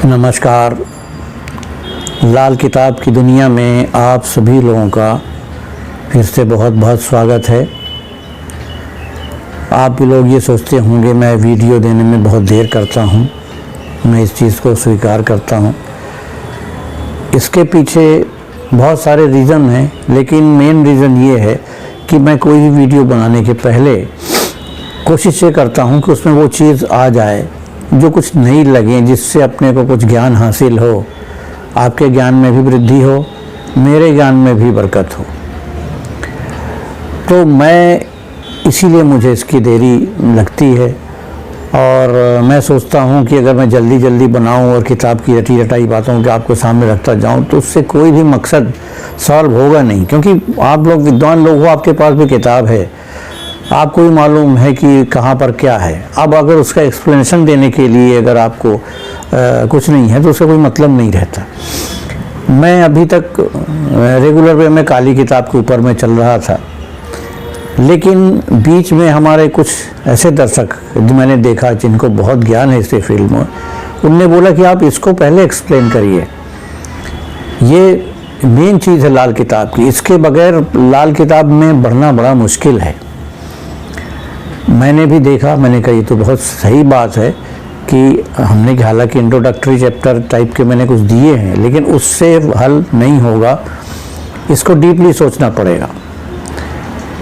नमस्कार। लाल किताब की दुनिया में आप सभी लोगों का फिर से बहुत बहुत स्वागत है। आप लोग ये सोचते होंगे मैं वीडियो देने में बहुत देर करता हूँ, मैं इस चीज़ को स्वीकार करता हूँ। इसके पीछे बहुत सारे रीज़न हैं, लेकिन मेन रीज़न ये है कि मैं कोई भी वीडियो बनाने के पहले कोशिश ये करता हूँ कि उसमें वो चीज़ आ जाए जो कुछ नई लगे, जिससे अपने को कुछ ज्ञान हासिल हो, आपके ज्ञान में भी वृद्धि हो, मेरे ज्ञान में भी बरकत हो। तो मैं इसीलिए मुझे इसकी देरी लगती है और मैं सोचता हूँ कि अगर मैं जल्दी जल्दी बनाऊँ और किताब की रटी रटाई बातों के आपको सामने रखता जाऊँ तो उससे कोई भी मकसद सॉल्व होगा नहीं, क्योंकि आप लोग विद्वान लोग हो, आपके पास भी किताब है, आपको भी मालूम है कि कहाँ पर क्या है। अब अगर उसका एक्सप्लेनेशन देने के लिए अगर आपको कुछ नहीं है तो उसका कोई मतलब नहीं रहता। मैं अभी तक रेगुलर वे में काली किताब के ऊपर में चल रहा था, लेकिन बीच में हमारे कुछ ऐसे दर्शक जो मैंने देखा जिनको बहुत ज्ञान है इसके फील्ड में, उनने बोला कि आप इसको पहले एक्सप्लेन करिए। ये मेन चीज़ है लाल किताब की, इसके बगैर लाल किताब में बढ़ना बड़ा मुश्किल है। मैंने भी देखा, मैंने कहा ये तो बहुत सही बात है कि हमने हालांकि इंट्रोडक्टरी चैप्टर टाइप के मैंने कुछ दिए हैं, लेकिन उससे हल नहीं होगा, इसको डीपली सोचना पड़ेगा।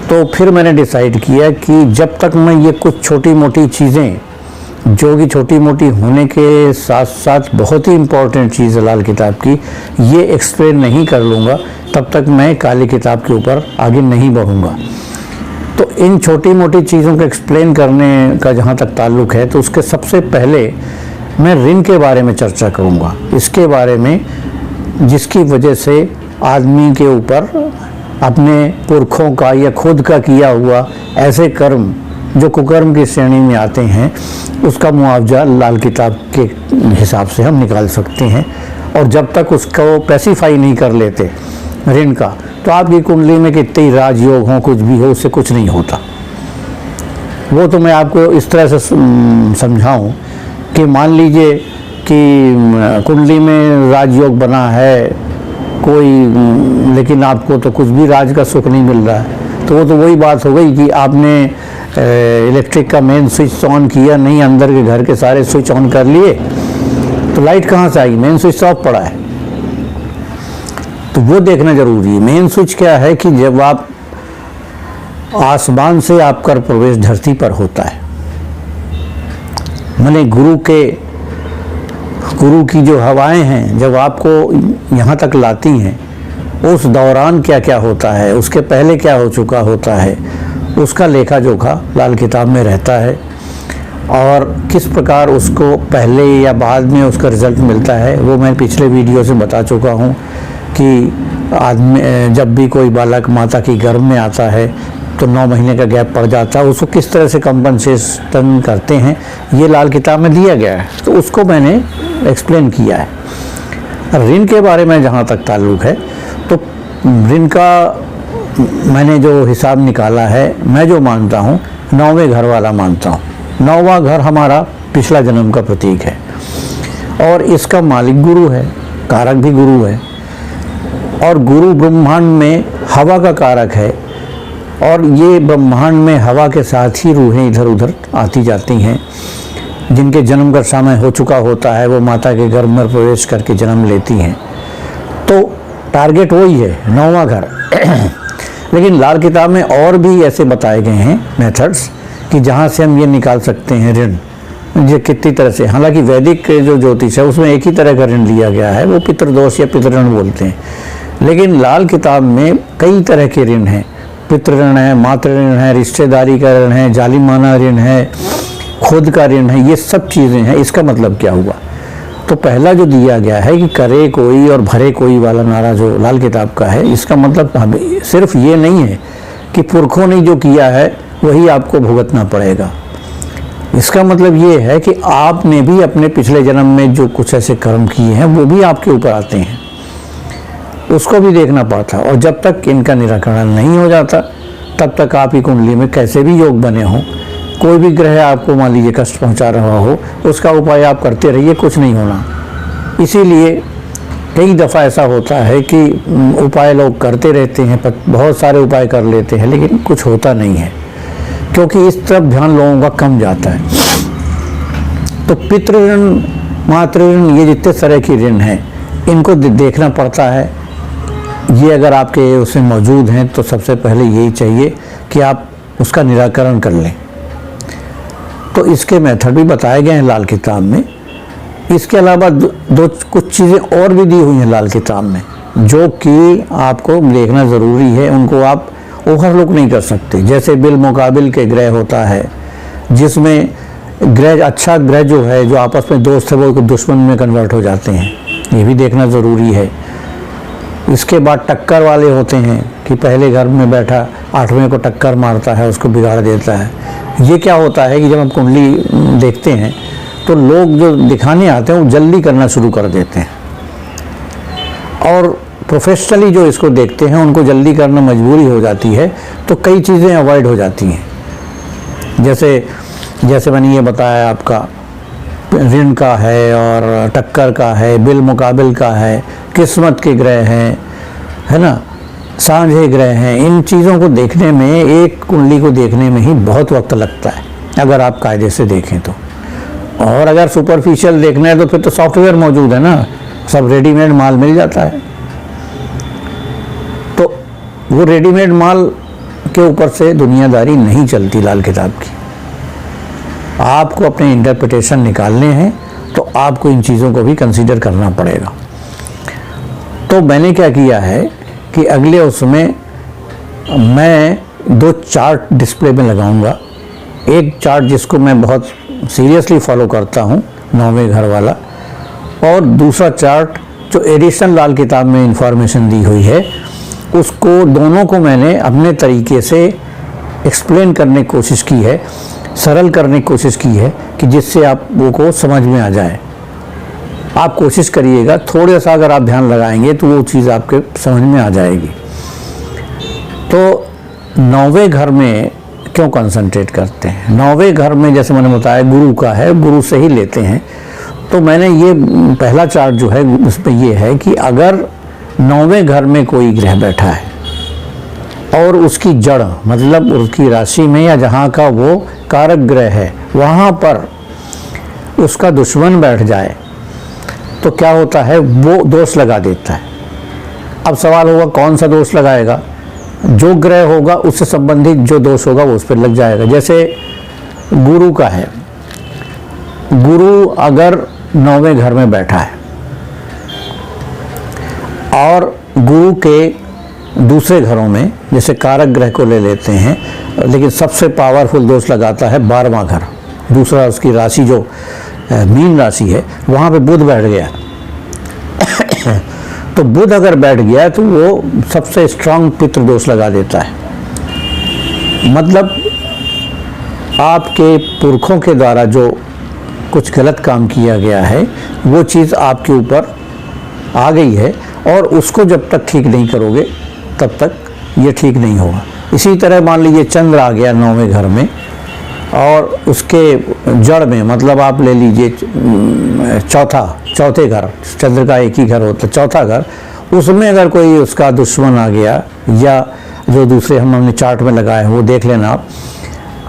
तो फिर मैंने डिसाइड किया कि जब तक मैं ये कुछ छोटी मोटी चीज़ें जो कि छोटी मोटी होने के साथ साथ बहुत ही इम्पोर्टेंट चीज़ है लाल किताब की, ये एक्सप्लेन नहीं कर लूँगा, तब तक मैं काली किताब के ऊपर आगे नहीं बढ़ूँगा। तो इन छोटी मोटी चीज़ों को एक्सप्लेन करने का जहाँ तक ताल्लुक़ है, तो उसके सबसे पहले मैं ऋण के बारे में चर्चा करूँगा, इसके बारे में जिसकी वजह से आदमी के ऊपर अपने पुरखों का या खुद का किया हुआ ऐसे कर्म जो कुकर्म की श्रेणी में आते हैं, उसका मुआवजा लाल किताब के हिसाब से हम निकाल सकते हैं। और जब तक उसको पैसिफाई नहीं कर लेते ऋण का, तो आपकी कुंडली में कितने ही राजयोग हों, कुछ भी हो, उससे कुछ नहीं होता। वो तो मैं आपको इस तरह से समझाऊं कि मान लीजिए कि कुंडली में राजयोग बना है कोई, लेकिन आपको तो कुछ भी राज का सुख नहीं मिल रहा है, तो वो तो वही बात हो गई कि आपने इलेक्ट्रिक का मेन स्विच ऑन किया नहीं, अंदर के घर के सारे स्विच ऑन कर लिए, तो लाइट कहाँ से आएगी? मेन स्विच ऑफ पड़ा है। तो वो देखना जरूरी है। मेन स्विच क्या है कि जब आप आसमान से आपका प्रवेश धरती पर होता है, माने गुरु की जो हवाएं हैं जब आपको यहाँ तक लाती हैं, उस दौरान क्या क्या होता है, उसके पहले क्या हो चुका होता है, उसका लेखा जोखा लाल किताब में रहता है। और किस प्रकार उसको पहले या बाद में उसका रिजल्ट मिलता है, वो मैं पिछले वीडियो से बता चुका हूँ कि आदमी जब भी कोई बालक माता की गर्भ में आता है तो 9 महीने का गैप पड़ जाता है, उसको किस तरह से कंपनसेशन करते हैं, ये लाल किताब में दिया गया है, तो उसको मैंने एक्सप्लेन किया है। ऋण के बारे में जहाँ तक ताल्लुक़ है, तो ऋण का मैंने जो हिसाब निकाला है, मैं जो मानता हूँ 9वें घर वाला मानता हूँ। 9वां घर हमारा पिछला जन्म का प्रतीक है और इसका मालिक गुरु है, कारक भी गुरु है, और गुरु ब्रह्मांड में हवा का कारक है, और ये ब्रह्मांड में हवा के साथ ही रूहें इधर उधर आती जाती हैं। जिनके जन्म का समय हो चुका होता है वो माता के गर्भ में प्रवेश करके जन्म लेती हैं। तो टारगेट वही है 9वां घर। लेकिन लाल किताब में और भी ऐसे बताए गए हैं मेथड्स कि जहाँ से हम ये निकाल सकते हैं ऋण, ये कितनी तरह से। हालांकि वैदिक जो ज्योतिष है उसमें एक ही तरह का ऋण लिया गया है, वो पितृदोष या पितृऋण बोलते हैं, लेकिन लाल किताब में कई तरह के ऋण हैं। पितृ ऋण है, मातृ ऋण है, रिश्तेदारी का ऋण है, जालिमाना ऋण है, खुद का ऋण है, ये सब चीज़ें हैं। इसका मतलब क्या हुआ? तो पहला जो दिया गया है कि करे कोई और भरे कोई वाला नारा जो लाल किताब का है, इसका मतलब सिर्फ ये नहीं है कि पुरखों ने जो किया है वही आपको भुगतना पड़ेगा। इसका मतलब ये है कि आपने भी अपने पिछले जन्म में जो कुछ ऐसे कर्म किए हैं वो भी आपके ऊपर आते हैं, उसको भी देखना पड़ता। और जब तक इनका निराकरण नहीं हो जाता तब तक आप ही कुंडली में कैसे भी योग बने हों, कोई भी ग्रह आपको मान लीजिए कष्ट पहुंचा रहा हो, उसका उपाय आप करते रहिए, कुछ नहीं होना। इसीलिए कई दफ़ा ऐसा होता है कि उपाय लोग करते रहते हैं, बहुत सारे उपाय कर लेते हैं, लेकिन कुछ होता नहीं है, क्योंकि इस तरफ ध्यान लोगों का कम जाता है। तो पितृ ऋण, मातृ ऋण, ये जितने तरह की ऋण हैं, इनको देखना पड़ता है। ये अगर आपके उसमें मौजूद हैं तो सबसे पहले यही चाहिए कि आप उसका निराकरण कर लें। तो इसके मेथड भी बताए गए हैं लाल किताब में। इसके अलावा दो कुछ चीज़ें और भी दी हुई हैं लाल किताब में, जो कि आपको देखना ज़रूरी है, उनको आप ओवरलुक नहीं कर सकते। जैसे बिल मुकाबिल के ग्रह होता है, जिसमें ग्रह, अच्छा ग्रह जो है, जो आपस में दोस्त है, वो दुश्मन में कन्वर्ट हो जाते हैं, ये भी देखना ज़रूरी है। इसके बाद टक्कर वाले होते हैं कि पहले घर में बैठा 8वें को टक्कर मारता है, उसको बिगाड़ देता है। ये क्या होता है कि जब हम कुंडली देखते हैं तो लोग जो दिखाने आते हैं वो जल्दी करना शुरू कर देते हैं, और प्रोफेशनली जो इसको देखते हैं उनको जल्दी करना मजबूरी हो जाती है, तो कई चीज़ें अवॉइड हो जाती हैं। जैसे मैंने ये बताया, आपका ऋण का है और टक्कर का है, बिल मुकाबिल का है, किस्मत के ग्रह हैं, है ना, सांझे ग्रह हैं। इन चीज़ों को देखने में, एक कुंडली को देखने में ही बहुत वक्त लगता है अगर आप कायदे से देखें तो। और अगर सुपरफिशियल देखना है तो फिर तो सॉफ्टवेयर मौजूद है ना, सब रेडीमेड माल मिल जाता है। तो वो रेडीमेड माल के ऊपर से दुनियादारी नहीं चलती लाल किताब की। आपको अपने इंटरप्रिटेशन निकालने हैं तो आपको इन चीज़ों को भी कंसीडर करना पड़ेगा। तो मैंने क्या किया है कि अगले उसमें मैं 2 चार्ट डिस्प्ले में लगाऊंगा। एक चार्ट जिसको मैं बहुत सीरियसली फॉलो करता हूं, 9वें घर वाला, और दूसरा चार्ट जो एडिशनल लाल किताब में इंफॉर्मेशन दी हुई है, उसको दोनों को मैंने अपने तरीके से एक्सप्लेन करने की कोशिश की है, सरल करने की कोशिश की है, कि जिससे आप वो को समझ में आ जाए। आप कोशिश करिएगा, थोड़ा सा अगर आप ध्यान लगाएंगे तो वो चीज़ आपके समझ में आ जाएगी। तो 9वें घर में क्यों कंसंट्रेट करते हैं? 9वें घर में जैसे मैंने बताया गुरु का है, गुरु से ही लेते हैं। तो मैंने ये पहला चार्ट जो है उसमें ये है कि अगर 9वें घर में कोई ग्रह बैठा है और उसकी जड़, मतलब उसकी राशि में या जहाँ का वो कारक ग्रह है वहाँ पर उसका दुश्मन बैठ जाए तो क्या होता है, वो दोष लगा देता है। अब सवाल होगा कौन सा दोष लगाएगा? जो ग्रह होगा उससे संबंधित जो दोष होगा वो उस पर लग जाएगा। जैसे गुरु का है, गुरु अगर 9वें घर में बैठा है और गुरु के दूसरे घरों में, जैसे कारक ग्रह को ले लेते हैं, लेकिन सबसे पावरफुल दोष लगाता है 12वां घर, दूसरा उसकी राशि जो मीन राशि है, वहाँ पे बुध बैठ गया। तो बुध अगर बैठ गया तो वो सबसे स्ट्रांग पितृ दोष लगा देता है। मतलब आपके पुरखों के द्वारा जो कुछ गलत काम किया गया है वो चीज़ आपके ऊपर आ गई है, और उसको जब तक ठीक नहीं करोगे तब तक ये ठीक नहीं होगा। इसी तरह मान लीजिए चंद्र आ गया 9वें घर में और उसके जड़ में, मतलब आप ले लीजिए चौथे घर, चंद्र का एक ही घर होता है, चौथा घर, उसमें अगर कोई उसका दुश्मन आ गया या जो दूसरे हमने चार्ट में लगाए हैं वो देख लेना आप,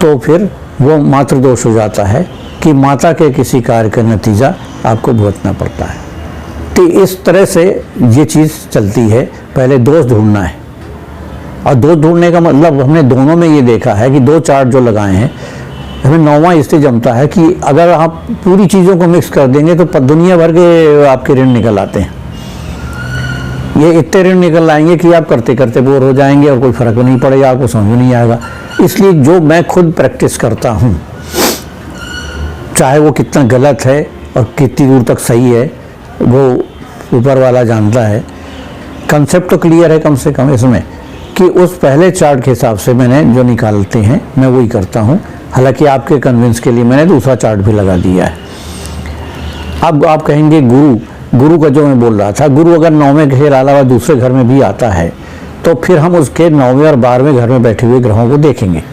तो फिर वो मातृ दोष हो जाता है कि माता के किसी कार्य का नतीजा आपको भुगतना पड़ता है। तो इस तरह से ये चीज़ चलती है। पहले दोष ढूंढना है, और दोष ढूंढने का मतलब हमने दोनों में ये देखा है कि 2 चार्ट जो लगाए हैं, हमें 9वां इससे जमता है कि अगर आप पूरी चीज़ों को मिक्स कर देंगे तो दुनिया भर के आपके ऋण निकल आते हैं। ये इतने ऋण निकल आएंगे कि आप करते करते बोर हो जाएंगे और कोई फ़र्क नहीं पड़ेगा, आपको समझ नहीं आएगा। इसलिए जो मैं खुद प्रैक्टिस करता हूँ, चाहे वो कितना गलत है और कितनी दूर तक सही है, वो ऊपर वाला जानता है। कंसेप्ट तो क्लियर है कम से कम इसमें, कि उस पहले चार्ट के हिसाब से मैंने जो निकालते हैं मैं वही करता हूँ। हालांकि आपके कन्विंस के लिए मैंने दूसरा चार्ट भी लगा दिया है। अब आप कहेंगे गुरु का जो मैं बोल रहा था, गुरु अगर 9वें के अलावा दूसरे घर में भी आता है तो फिर हम उसके 9वें और 12वें घर में बैठे हुए ग्रहों को देखेंगे।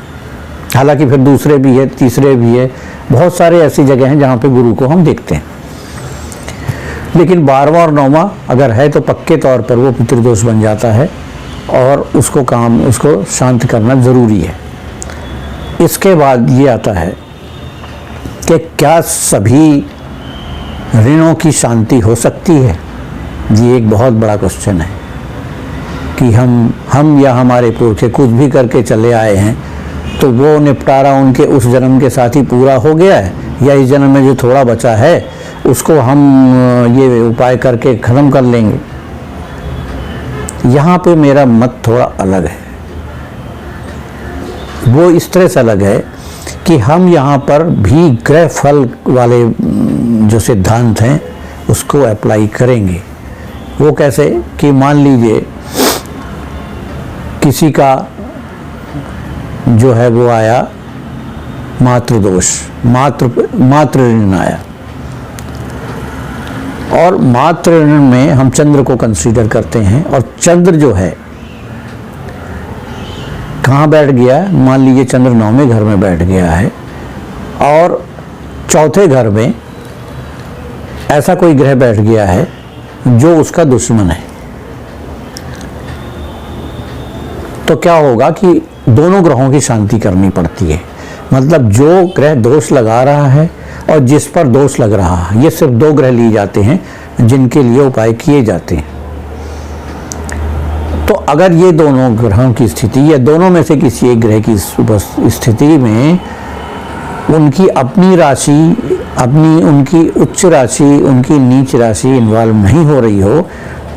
हालांकि फिर दूसरे भी है, तीसरे भी है, बहुत सारे ऐसी जगह हैं जहाँ पे गुरु को हम देखते हैं। लेकिन 12वां और 9वां अगर है तो पक्के तौर पर वो पितृदोष बन जाता है और उसको शांत करना ज़रूरी है। इसके बाद ये आता है कि क्या सभी ऋणों की शांति हो सकती है? ये एक बहुत बड़ा क्वेश्चन है कि हम या हमारे पुरखे कुछ भी करके चले आए हैं तो वो निपटारा उनके उस जन्म के साथ ही पूरा हो गया है, या इस जन्म में जो थोड़ा बचा है उसको हम ये उपाय करके ख़त्म कर लेंगे। यहाँ पे मेरा मत थोड़ा अलग है। वो इस तरह से अलग है कि हम यहाँ पर भी ग्रह फल वाले जो सिद्धांत हैं उसको अप्लाई करेंगे। वो कैसे कि मान लीजिए किसी का जो है वो आया मातृदोष, मातृ ऋण आया, और मातृ ऋण में हम चंद्र को कंसीडर करते हैं, और चंद्र जो है कहाँ बैठ गया? मान लीजिए चंद्र 9वें घर में बैठ गया है और चौथे घर में ऐसा कोई ग्रह बैठ गया है जो उसका दुश्मन है। तो क्या होगा कि दोनों ग्रहों की शांति करनी पड़ती है। मतलब जो ग्रह दोष लगा रहा है और जिस पर दोष लग रहा है, ये सिर्फ 2 ग्रह लिए जाते हैं जिनके लिए उपाय किए जाते हैं। तो अगर ये दोनों ग्रहों की स्थिति या दोनों में से किसी एक ग्रह की स्थिति में उनकी अपनी राशि, उनकी उच्च राशि, उनकी नीच राशि इन्वॉल्व नहीं हो रही हो,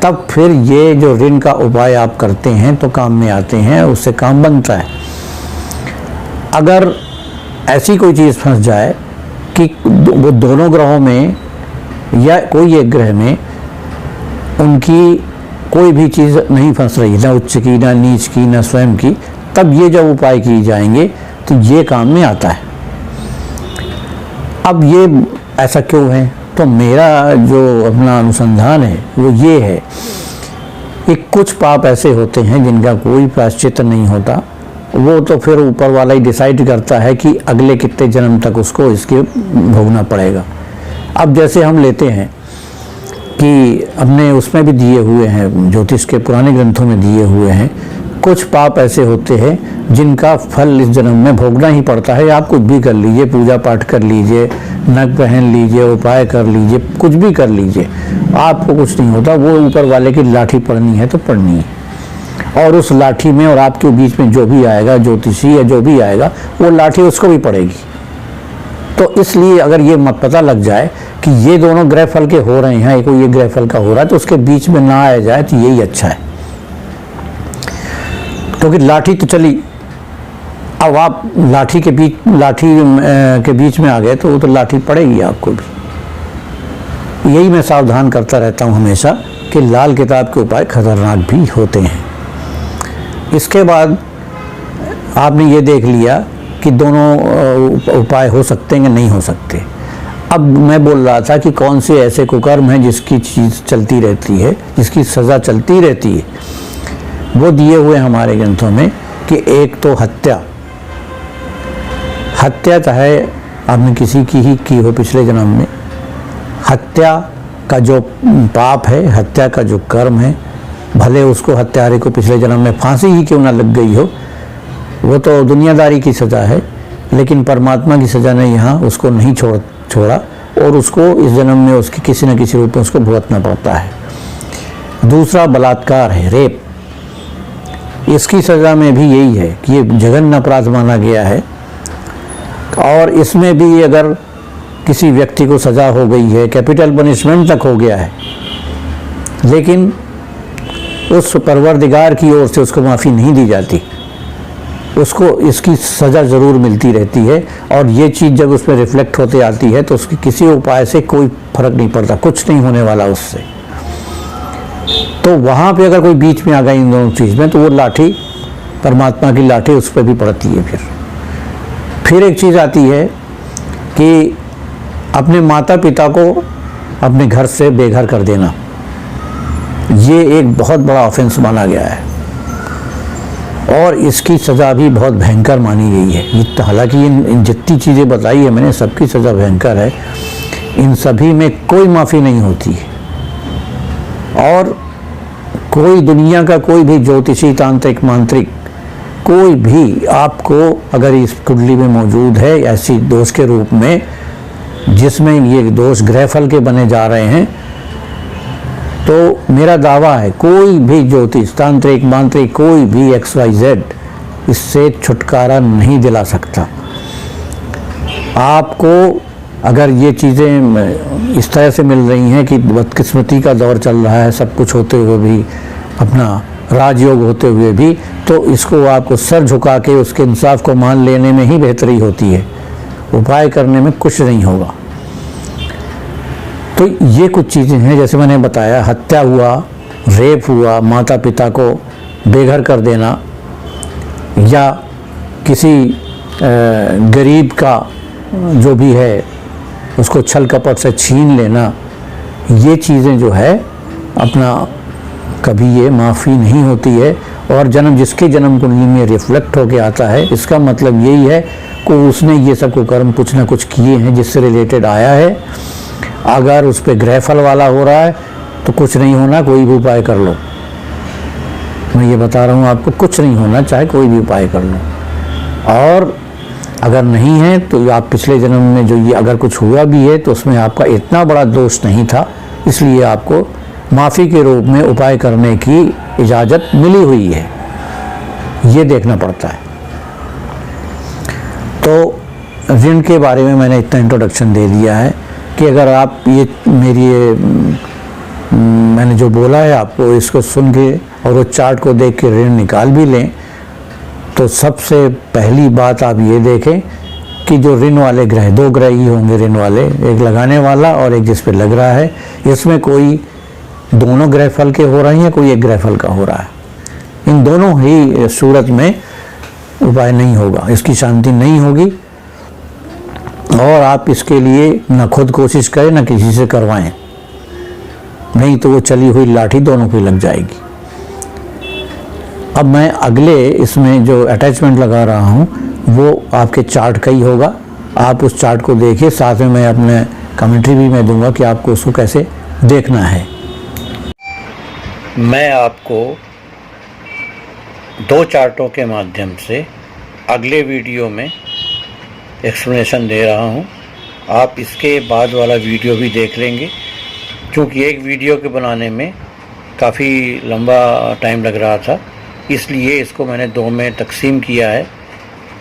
तब फिर ये जो ऋण का उपाय आप करते हैं तो काम में आते हैं, उससे काम बनता है। अगर ऐसी कोई चीज़ फंस जाए कि वो दोनों ग्रहों में या कोई एक ग्रह में उनकी कोई भी चीज़ नहीं फंस रही, ना उच्च की, ना नीच की, ना स्वयं की, तब ये जब उपाय किए जाएंगे तो ये काम में आता है। अब ये ऐसा क्यों है? तो मेरा जो अपना अनुसंधान है वो ये है कि कुछ पाप ऐसे होते हैं जिनका कोई प्रायश्चित नहीं होता। वो तो फिर ऊपर वाला ही डिसाइड करता है कि अगले कितने जन्म तक उसको इसके भोगना पड़ेगा। अब जैसे हम लेते हैं कि अपने उसमें भी दिए हुए हैं, ज्योतिष के पुराने ग्रंथों में दिए हुए हैं, कुछ पाप ऐसे होते हैं जिनका फल इस जन्म में भोगना ही पड़ता है। आप कुछ भी कर लीजिए, पूजा पाठ कर लीजिए, नग पहन लीजिए, उपाय कर लीजिए, कुछ भी कर लीजिए, आपको कुछ नहीं होता। वो ऊपर वाले की लाठी पड़नी है तो पड़नी है, और उस लाठी में और आपके बीच में जो भी आएगा, ज्योतिषी या जो भी आएगा, वो लाठी उसको भी पड़ेगी। तो इसलिए अगर ये मत पता लग जाए कि ये दोनों ग्रह फल के हो रहे हैं, कोई ये ग्रह फल का हो रहा है, तो उसके बीच में ना आया जाए तो यही अच्छा है। क्योंकि लाठी तो चली, अब आप लाठी के बीच में आ गए तो वो तो लाठी पड़ेगी आपको भी। यही मैं सावधान करता रहता हूँ हमेशा कि लाल किताब के उपाय खतरनाक भी होते हैं। इसके बाद आपने ये देख लिया कि दोनों उपाय हो सकते हैं कि नहीं हो सकते। अब मैं बोल रहा था कि कौन से ऐसे कुकर्म हैं जिसकी चीज़ चलती रहती है, जिसकी सज़ा चलती रहती है। वो दिए हुए हमारे ग्रंथों में कि एक तो हत्या चाहे आपने किसी की ही की हो पिछले जन्म में, हत्या का जो पाप है, हत्या का जो कर्म है, भले उसको हत्यारे को पिछले जन्म में फांसी ही क्यों ना लग गई हो, वो तो दुनियादारी की सज़ा है, लेकिन परमात्मा की सज़ा ने यहाँ उसको नहीं छोड़ा और उसको इस जन्म में उसकी किसी न किसी रूप में उसको भुगतना पड़ता है। दूसरा बलात्कार है, रेप। इसकी सज़ा में भी यही है कि ये जघन्य अपराध माना गया है, और इसमें भी अगर किसी व्यक्ति को सज़ा हो गई है, कैपिटल पनिशमेंट तक हो गया है, लेकिन उस परवरदिगार की ओर से उसको माफ़ी नहीं दी जाती, उसको इसकी सज़ा ज़रूर मिलती रहती है। और ये चीज़ जब उसमें रिफ्लेक्ट होते आती है तो उसकी किसी उपाय से कोई फर्क नहीं पड़ता, कुछ नहीं होने वाला उससे। तो वहाँ पे अगर कोई बीच में आ गई इन दोनों चीज़ में, तो वो लाठी, परमात्मा की लाठी उस पर भी पड़ती है। फिर एक चीज़ आती है कि अपने माता पिता को अपने घर से बेघर कर देना, ये एक बहुत बड़ा ऑफेंस माना गया है और इसकी सज़ा भी बहुत भयंकर मानी गई है। हालांकि इन जितनी चीज़ें बताई है मैंने, सबकी सज़ा भयंकर है, इन सभी में कोई माफ़ी नहीं होती है। और कोई दुनिया का कोई भी ज्योतिषी, तांत्रिक, मांत्रिक कोई भी आपको अगर इस कुंडली में मौजूद है ऐसी दोष के रूप में जिसमें ये दोष ग्रहफल के बने जा रहे हैं, तो मेरा दावा है कोई भी ज्योतिष, तांत्रिक, मांत्रिक, कोई भी XYZ इससे छुटकारा नहीं दिला सकता। आपको अगर ये चीज़ें इस तरह से मिल रही हैं कि बदकिस्मती का दौर चल रहा है, सब कुछ होते हुए भी, अपना राजयोग होते हुए भी, तो इसको आपको सर झुका के उसके इंसाफ को मान लेने में ही बेहतरी होती है, उपाय करने में कुछ नहीं होगा। तो ये कुछ चीज़ें हैं, जैसे मैंने बताया, हत्या हुआ, रेप हुआ, माता पिता को बेघर कर देना, या किसी गरीब का जो भी है उसको छल कपट से छीन लेना, ये चीज़ें जो है अपना कभी ये माफ़ी नहीं होती है। और जन्म जिसके जन्म कुंडली में रिफ्लेक्ट होके आता है, इसका मतलब यही है कि उसने ये सब को कर्म कुछ ना कुछ किए हैं जिससे रिलेटेड आया है। अगर उस पर ग्रहफल वाला हो रहा है तो कुछ नहीं होना, कोई भी उपाय कर लो। मैं ये बता रहा हूँ आपको, कुछ नहीं होना, चाहे कोई भी उपाय कर लो। और अगर नहीं है तो आप पिछले जन्म में जो ये अगर कुछ हुआ भी है तो उसमें आपका इतना बड़ा दोष नहीं था, इसलिए आपको माफ़ी के रूप में उपाय करने की इजाज़त मिली हुई है, ये देखना पड़ता है। तो ऋण के बारे में मैंने इतना इंट्रोडक्शन दे दिया है कि अगर आप ये मेरी मैंने जो बोला है आपको, इसको सुन के और वो चार्ट को देख के ऋण निकाल भी लें, तो सबसे पहली बात आप ये देखें कि जो ऋण वाले ग्रह, 2 ग्रह ही होंगे ऋण वाले, एक लगाने वाला और एक जिस पे लग रहा है, इसमें कोई दोनों ग्रह फल के हो रहे हैं या कोई एक ग्रह फल का हो रहा है। इन दोनों ही सूरत में उपाय नहीं होगा, इसकी शांति नहीं होगी। और आप इसके लिए न खुद कोशिश करें न किसी से करवाएं, नहीं तो वो चली हुई लाठी दोनों पे लग जाएगी। अब मैं अगले इसमें जो अटैचमेंट लगा रहा हूँ वो आपके चार्ट का ही होगा। आप उस चार्ट को देखिए, साथ में मैं अपने कमेंट्री भी मैं दूंगा कि आपको उसको कैसे देखना है। मैं आपको 2 चार्टों के माध्यम से अगले वीडियो में एक्सप्लेनेशन दे रहा हूँ। आप इसके बाद वाला वीडियो भी देख लेंगे, क्योंकि एक वीडियो के बनाने में काफ़ी लंबा टाइम लग रहा था, इसलिए इसको मैंने 2 में तकसीम किया है।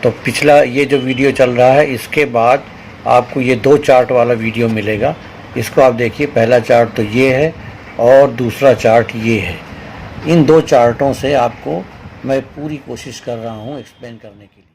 तो पिछला ये जो वीडियो चल रहा है, इसके बाद आपको ये 2 चार्ट वाला वीडियो मिलेगा। इसको आप देखिए, पहला चार्ट तो ये है और दूसरा चार्ट ये है। इन 2 चार्टों से आपको मैं पूरी कोशिश कर रहा हूँ एक्सप्लेन करने के लिए।